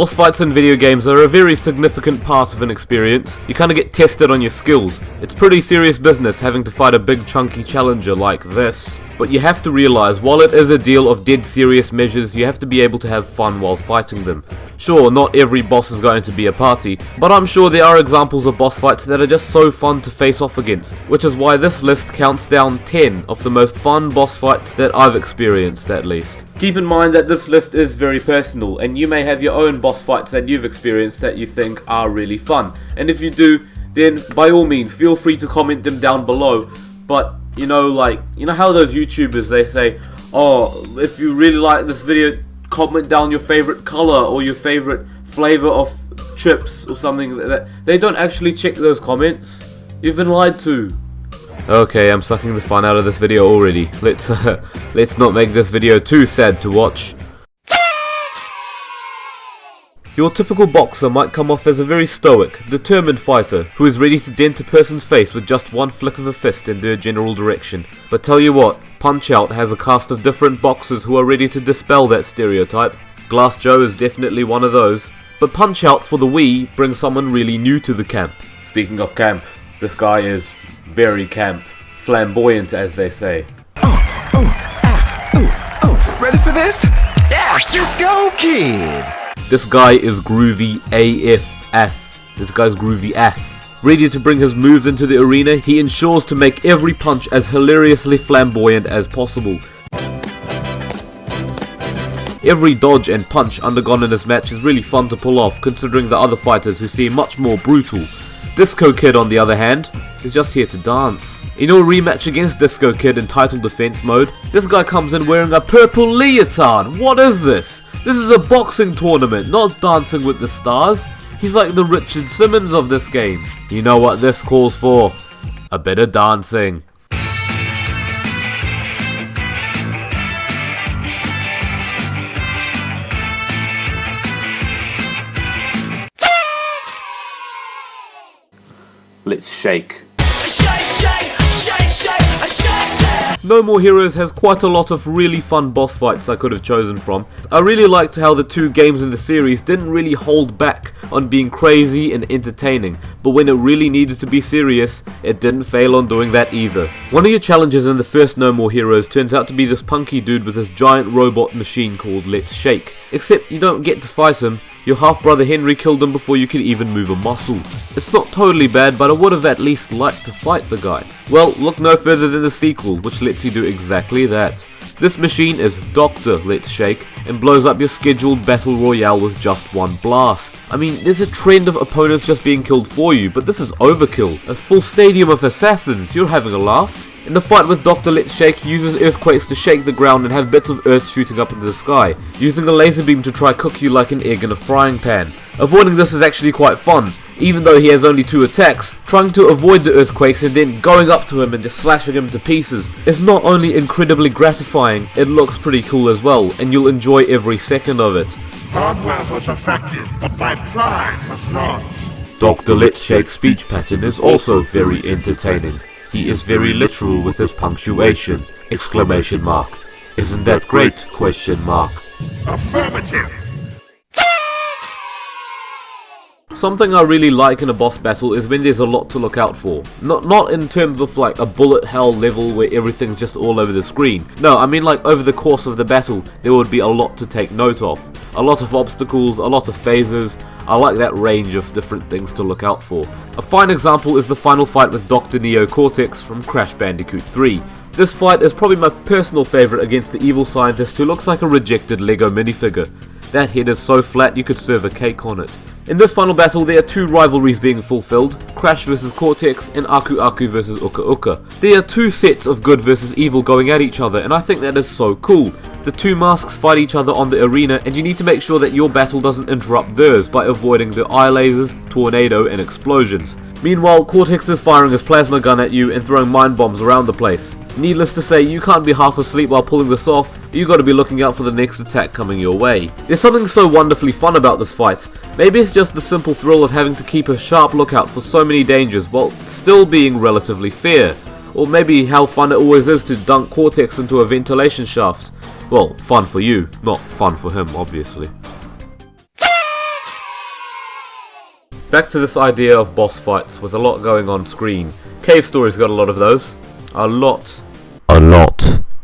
Boss fights in video games are a very significant part of an experience. You kinda get tested on your skills. It's pretty serious business having to fight a big chunky challenger like this. But you have to realise, while it is a deal of dead serious measures, you have to be able to have fun while fighting them. Sure, not every boss is going to be a party, but I'm sure there are examples of boss fights that are just so fun to face off against, which is why this list counts down 10 of the most fun boss fights that I've experienced at least. Keep in mind that this list is very personal, and you may have your own boss fights that you've experienced that you think are really fun, and if you do, then by all means feel free to comment them down below. But you know how those YouTubers, they say, oh, if you really like this video, comment down your favorite color or your favorite flavor of chips or something like that. They don't actually check those comments. You've been lied to. Okay, I'm sucking the fun out of this video already. Let's not make this video too sad to watch. Your typical boxer might come off as a very stoic, determined fighter who is ready to dent a person's face with just one flick of a fist in their general direction. But tell you what, Punch-Out has a cast of different boxers who are ready to dispel that stereotype. Glass Joe is definitely one of those. But Punch-Out for the Wii brings someone really new to the camp. Speaking of camp, this guy is very camp. Flamboyant, as they say. Ready for this? Yeah, just go, kid! This guy is groovy AF. This guy's groovy AF. Ready to bring his moves into the arena, he ensures to make every punch as hilariously flamboyant as possible. Every dodge and punch undergone in this match is really fun to pull off, considering the other fighters who seem much more brutal. Disco Kid, on the other hand, is just here to dance. In your rematch against Disco Kid in Title Defense mode, this guy comes in wearing a purple leotard. What is this? This is a boxing tournament, not Dancing with the Stars. He's like the Richard Simmons of this game. You know what this calls for? A bit of dancing. Let's shake. No More Heroes has quite a lot of really fun boss fights I could have chosen from. I really liked how the two games in the series didn't really hold back on being crazy and entertaining, but when it really needed to be serious, it didn't fail on doing that either. One of your challenges in the first No More Heroes turns out to be this punky dude with this giant robot machine called Let's Shake. Except you don't get to fight him. Your half-brother Henry killed him before you could even move a muscle. It's not totally bad, but I would have at least liked to fight the guy. Well, look no further than the sequel, which lets you do exactly that. This machine is Dr. Let's Shake, and blows up your scheduled battle royale with just one blast. I mean, there's a trend of opponents just being killed for you, but this is overkill. A full stadium of assassins, you're having a laugh? In the fight with Dr. Let's Shake, he uses earthquakes to shake the ground and have bits of earth shooting up into the sky, using a laser beam to try cook you like an egg in a frying pan. Avoiding this is actually quite fun, even though he has only 2 attacks. Trying to avoid the earthquakes and then going up to him and just slashing him to pieces is not only incredibly gratifying, it looks pretty cool as well, and you'll enjoy every second of it. Hardware was affected, but my pride was not. Dr. Let's Shake's speech pattern is also very entertaining. He is very literal with his punctuation! Exclamation mark. Isn't that great? Question mark. Affirmative! Something I really like in a boss battle is when there's a lot to look out for. Not in terms of like a bullet hell level where everything's just all over the screen. No, I mean like over the course of the battle there would be a lot to take note of. A lot of obstacles, a lot of phases. I like that range of different things to look out for. A fine example is the final fight with Dr. Neo Cortex from Crash Bandicoot 3. This fight is probably my personal favourite against the evil scientist who looks like a rejected Lego minifigure. That head is so flat you could serve a cake on it. In this final battle there are 2 rivalries being fulfilled, Crash vs Cortex and Aku Aku vs Uka Uka. There are 2 sets of good versus evil going at each other, and I think that is so cool. The 2 masks fight each other on the arena, and you need to make sure that your battle doesn't interrupt theirs by avoiding the eye lasers, tornado and explosions. Meanwhile, Cortex is firing his plasma gun at you and throwing mind bombs around the place. Needless to say, you can't be half asleep while pulling this off, you gotta be looking out for the next attack coming your way. There's something so wonderfully fun about this fight. Maybe it's just the simple thrill of having to keep a sharp lookout for so many dangers while still being relatively fair. Or maybe how fun it always is to dunk Cortex into a ventilation shaft. Well, fun for you, not fun for him, obviously. Back to this idea of boss fights with a lot going on screen. Cave Story's got a lot of those. A lot.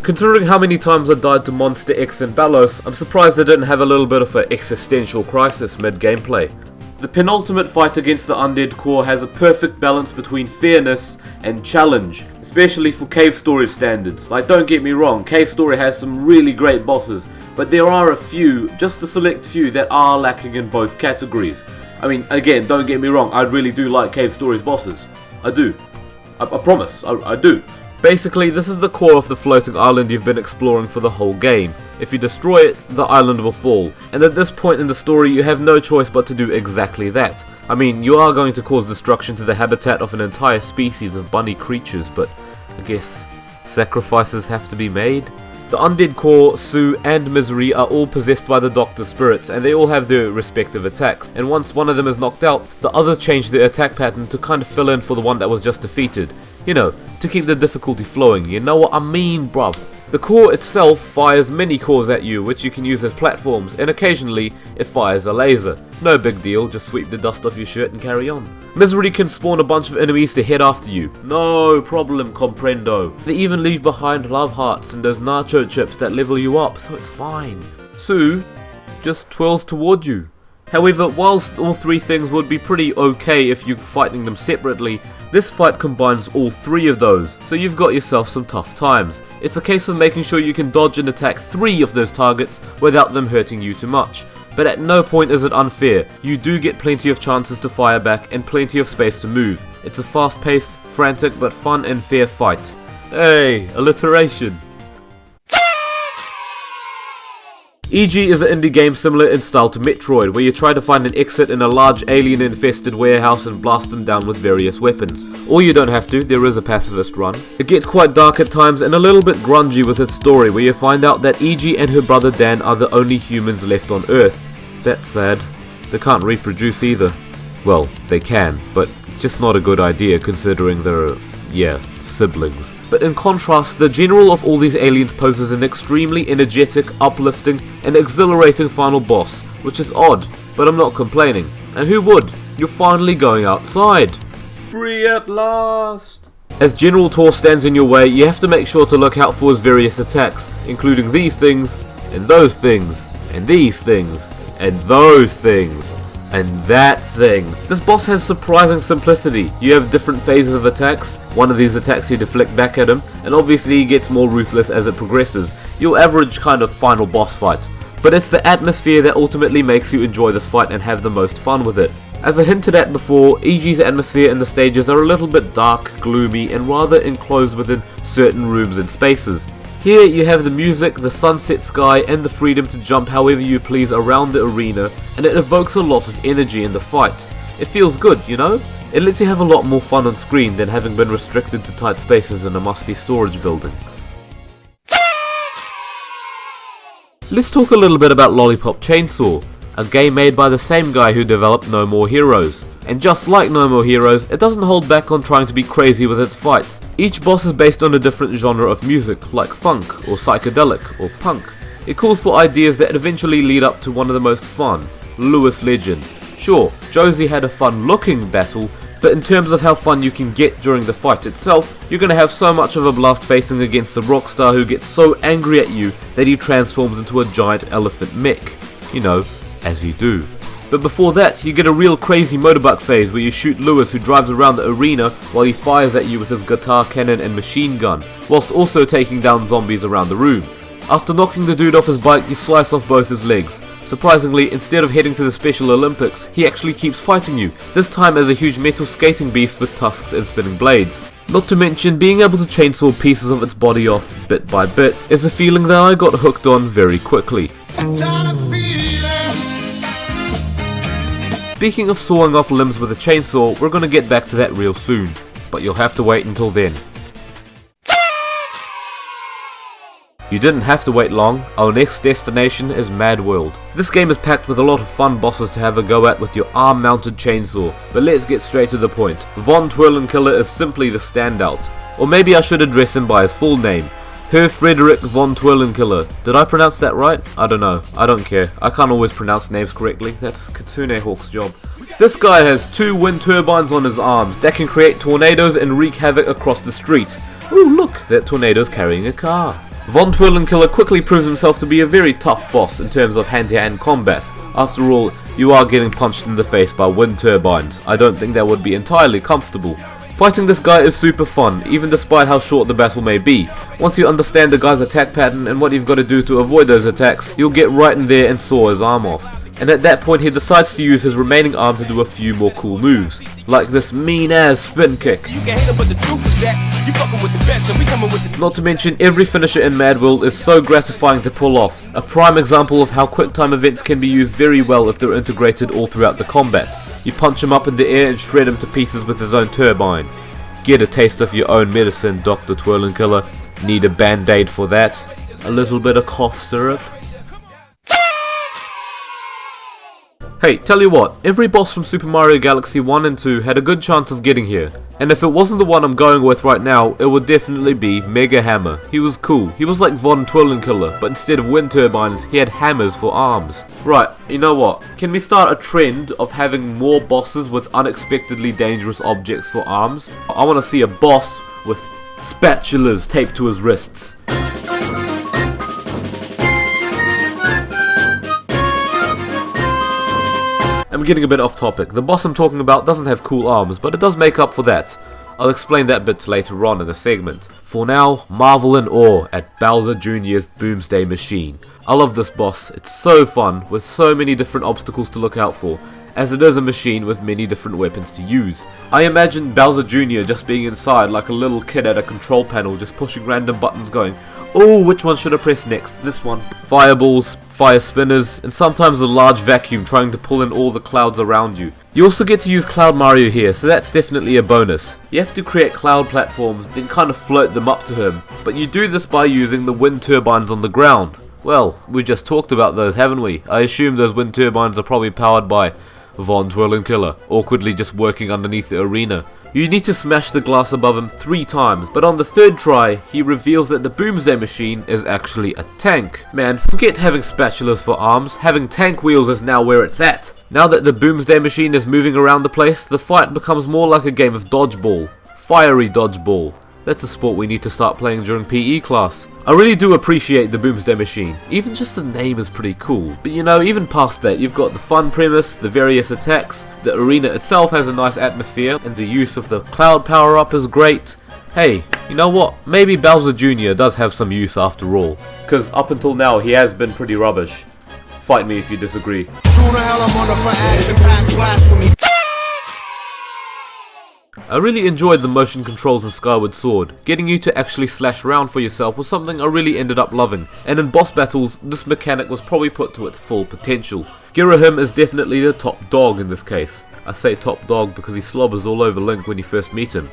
Considering how many times I died to Monster X and Balos, I'm surprised I didn't have a little bit of an existential crisis mid-gameplay. The penultimate fight against the Undead Core has a perfect balance between fairness and challenge, especially for Cave Story standards. Like, don't get me wrong, Cave Story has some really great bosses, but there are a few, just a select few, that are lacking in both categories. I mean, again, don't get me wrong, I really do like Cave Story's bosses. I do. I promise, I do. Basically, this is the core of the floating island you've been exploring for the whole game. If you destroy it, the island will fall, and at this point in the story you have no choice but to do exactly that. I mean, you are going to cause destruction to the habitat of an entire species of bunny creatures, but I guess sacrifices have to be made? The Undead Core, Sue, and Misery are all possessed by the Doctor Spirits, and they all have their respective attacks, and once one of them is knocked out, the others change their attack pattern to kind of fill in for the one that was just defeated. You know, to keep the difficulty flowing, you know what I mean, bruv. The core itself fires mini cores at you, which you can use as platforms, and occasionally it fires a laser. No big deal, just sweep the dust off your shirt and carry on. Misery can spawn a bunch of enemies to head after you. No problem, comprendo. They even leave behind love hearts and those nacho chips that level you up, so it's fine. Sue just twirls toward you. However, whilst all three things would be pretty okay if you're fighting them separately, this fight combines all three of those, so you've got yourself some tough times. It's a case of making sure you can dodge and attack 3 of those targets without them hurting you too much. But at no point is it unfair. You do get plenty of chances to fire back and plenty of space to move. It's a fast-paced, frantic but fun and fair fight. Hey, alliteration. EG is an indie game similar in style to Metroid, where you try to find an exit in a large alien-infested warehouse and blast them down with various weapons. Or you don't have to, there is a pacifist run. It gets quite dark at times and a little bit grungy with its story, where you find out that EG and her brother Dan are the only humans left on Earth. That's sad. They can't reproduce either. Well, they can, but it's just not a good idea considering they're, siblings. But in contrast, the general of all these aliens poses an extremely energetic, uplifting, and exhilarating final boss, which is odd, but I'm not complaining. And who would? You're finally going outside. Free at last! As General Tor stands in your way, you have to make sure to look out for his various attacks, including these things, and those things, and these things, and those things, and that thing. This boss has surprising simplicity. You have different phases of attacks. One of these attacks you deflect back at him, and obviously he gets more ruthless as it progresses. Your average kind of final boss fight. But it's the atmosphere that ultimately makes you enjoy this fight and have the most fun with it. As I hinted at before, EG's atmosphere and the stages are a little bit dark, gloomy, and rather enclosed within certain rooms and spaces. Here you have the music, the sunset sky, and the freedom to jump however you please around the arena, and it evokes a lot of energy in the fight. It feels good, you know? It lets you have a lot more fun on screen than having been restricted to tight spaces in a musty storage building. Let's talk a little bit about Lollipop Chainsaw, a game made by the same guy who developed No More Heroes. And just like No More Heroes, it doesn't hold back on trying to be crazy with its fights. Each boss is based on a different genre of music, like funk, or psychedelic, or punk. It calls for ideas that eventually lead up to one of the most fun, Lewis Legend. Sure, Josie had a fun looking battle, but in terms of how fun you can get during the fight itself, you're gonna have so much of a blast facing against a rock star who gets so angry at you that he transforms into a giant elephant mech. You know, as you do. But before that, you get a real crazy motorbike phase where you shoot Lewis, who drives around the arena while he fires at you with his guitar cannon and machine gun, whilst also taking down zombies around the room. After knocking the dude off his bike, you slice off both his legs. Surprisingly, instead of heading to the Special Olympics, he actually keeps fighting you, this time as a huge metal skating beast with tusks and spinning blades. Not to mention, being able to chainsaw pieces of its body off bit by bit is a feeling that I got hooked on very quickly. Speaking of sawing off limbs with a chainsaw, we're gonna get back to that real soon, but you'll have to wait until then. You didn't have to wait long. Our next destination is Mad World. This game is packed with a lot of fun bosses to have a go at with your arm-mounted chainsaw, but let's get straight to the point. Von Twirlenkiller is simply the standout, or maybe I should address him by his full name. Herr Frederick von Twirlenkiller. Did I pronounce that right? I don't know. I don't care. I can't always pronounce names correctly. That's Kitsune Hawk's job. This guy has 2 wind turbines on his arms that can create tornadoes and wreak havoc across the street. Ooh, look, that tornado's carrying a car. Von Twirlenkiller quickly proves himself to be a very tough boss in terms of hand-to-hand combat. After all, you are getting punched in the face by wind turbines. I don't think that would be entirely comfortable. Fighting this guy is super fun, even despite how short the battle may be. Once you understand the guy's attack pattern and what you've got to do to avoid those attacks, you'll get right in there and saw his arm off. And at that point he decides to use his remaining arm to do a few more cool moves, like this mean ass spin kick. Not to mention, every finisher in Mad World is so gratifying to pull off, a prime example of how quick time events can be used very well if they're integrated all throughout the combat. You punch him up in the air and shred him to pieces with his own turbine. Get a taste of your own medicine, Dr. Twirlenkiller. Need a band-aid for that? A little bit of cough syrup? Hey, tell you what, every boss from Super Mario Galaxy 1 and 2 had a good chance of getting here. And if it wasn't the one I'm going with right now, it would definitely be Mega Hammer. He was cool. He was like Von Twirlenkiller, but instead of wind turbines, he had hammers for arms. Right, you know what? Can we start a trend of having more bosses with unexpectedly dangerous objects for arms? I want to see a boss with spatulas taped to his wrists. I'm getting a bit off topic. The boss I'm talking about doesn't have cool arms, but it does make up for that. I'll explain that bit later on in the segment. For now, marvel in awe at Bowser Jr.'s Boomsday Machine. I love this boss. It's so fun, with so many different obstacles to look out for, as it is a machine with many different weapons to use. I imagine Bowser Jr. just being inside like a little kid at a control panel, just pushing random buttons going, oh, which one should I press next? This one. Fireballs, fire spinners, and sometimes a large vacuum trying to pull in all the clouds around you. You also get to use Cloud Mario here, so that's definitely a bonus. You have to create cloud platforms, then kind of float them up to him, but you do this by using the wind turbines on the ground. Well, we just talked about those, haven't we? I assume those wind turbines are probably powered by Von Twirlenkiller, awkwardly just working underneath the arena. You need to smash the glass above him 3 times, but on the 3rd try, he reveals that the Boomsday Machine is actually a tank. Man, forget having spatulas for arms, having tank wheels is now where it's at. Now that the Boomsday Machine is moving around the place, the fight becomes more like a game of dodgeball. Fiery dodgeball. That's a sport we need to start playing during PE class. I really do appreciate the Boomsday Machine. Even just the name is pretty cool. But you know, even past that, you've got the fun premise, the various attacks, the arena itself has a nice atmosphere, and the use of the cloud power-up is great. Hey, you know what? Maybe Bowser Jr. does have some use after all. Cause up until now, he has been pretty rubbish. Fight me if you disagree. I really enjoyed the motion controls in Skyward Sword. Getting you to actually slash around for yourself was something I really ended up loving, and in boss battles, this mechanic was probably put to its full potential. Girahim is definitely the top dog in this case. I say top dog because he slobbers all over Link when you first meet him.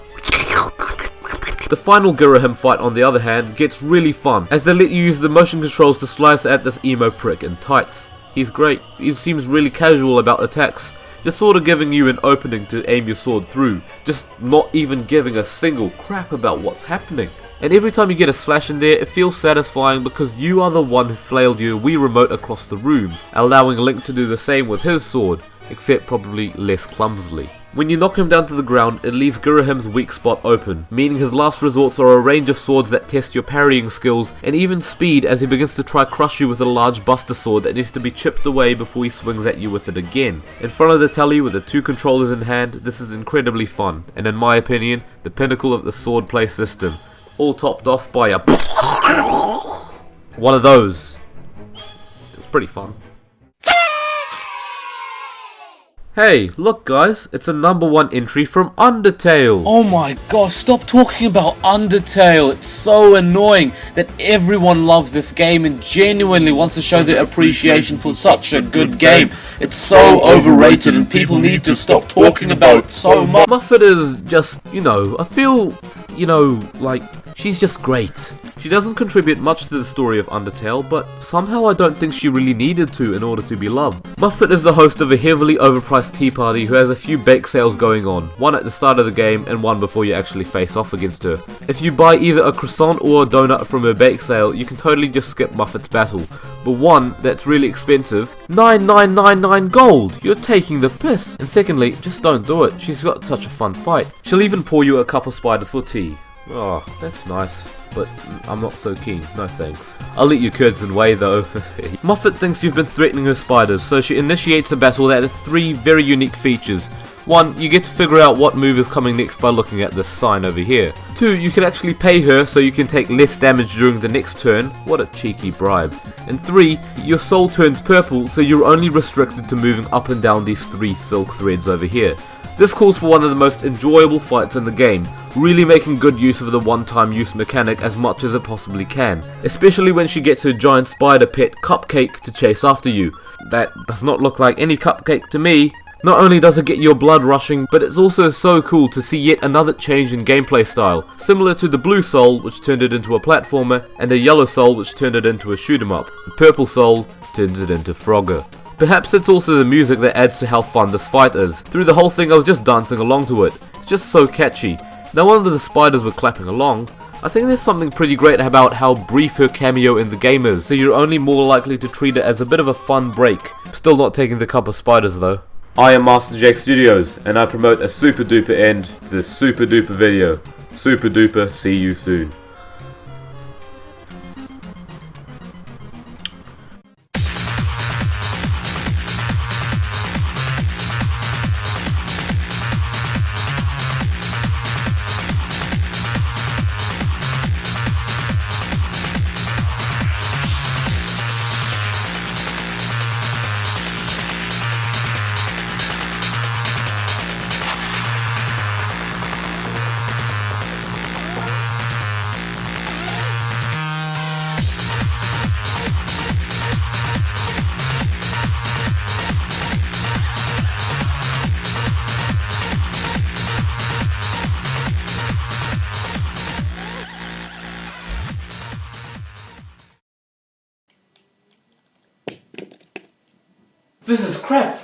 The final Girahim fight, on the other hand, gets really fun, as they let you use the motion controls to slice at this emo prick in tights. He's great. He seems really casual about attacks, just sort of giving you an opening to aim your sword through, just not even giving a single crap about what's happening. And every time you get a slash in there, it feels satisfying because you are the one who flailed your Wii remote across the room, allowing Link to do the same with his sword, except probably less clumsily. When you knock him down to the ground, it leaves Girahim's weak spot open, meaning his last resorts are a range of swords that test your parrying skills and even speed as he begins to try crush you with a large buster sword that needs to be chipped away before he swings at you with it again. In front of the telly with the 2 controllers in hand, this is incredibly fun, and in my opinion, the pinnacle of the sword play system, all topped off by a one of those. It's pretty fun. Hey, look guys, it's a #1 entry from Undertale. Oh my gosh, stop talking about Undertale. It's so annoying that everyone loves this game and genuinely wants to show their appreciation for such a good game. It's so overrated and people need to stop talking about it so much. Muffet is just, I feel, like She's just great. She doesn't contribute much to the story of Undertale, but somehow I don't think she really needed to in order to be loved. Muffet is the host of a heavily overpriced tea party who has a few bake sales going on, one at the start of the game and one before you actually face off against her. If you buy either a croissant or a donut from her bake sale, you can totally just skip Muffet's battle. But one, that's really expensive, 9999 gold! You're taking the piss! And secondly, just don't do it, she's got such a fun fight. She'll even pour you a couple spiders for tea. Oh, that's nice. But I'm not so keen, no thanks. I'll eat your curds and whey though. Muffet thinks you've been threatening her spiders, so she initiates a battle that has 3 very unique features. 1, you get to figure out what move is coming next by looking at this sign over here. 2, you can actually pay her so you can take less damage during the next turn. What a cheeky bribe. And 3, your soul turns purple, so you're only restricted to moving up and down these 3 silk threads over here. This calls for one of the most enjoyable fights in the game, really making good use of the one-time use mechanic as much as it possibly can, especially when she gets her giant spider pet Cupcake to chase after you. That does not look like any cupcake to me. Not only does it get your blood rushing, but it's also so cool to see yet another change in gameplay style, similar to the blue soul which turned it into a platformer, and the yellow soul which turned it into a shoot 'em up. The purple soul turns it into Frogger. Perhaps it's also the music that adds to how fun this fight is. Through the whole thing I was just dancing along to it. It's just so catchy. No wonder the spiders were clapping along. I think there's something pretty great about how brief her cameo in the game is, so you're only more likely to treat it as a bit of a fun break. Still not taking the cup of spiders though. I am MasterJakeStudios, and I promote a super duper end to this super duper video. Super duper, see you soon. This is crap!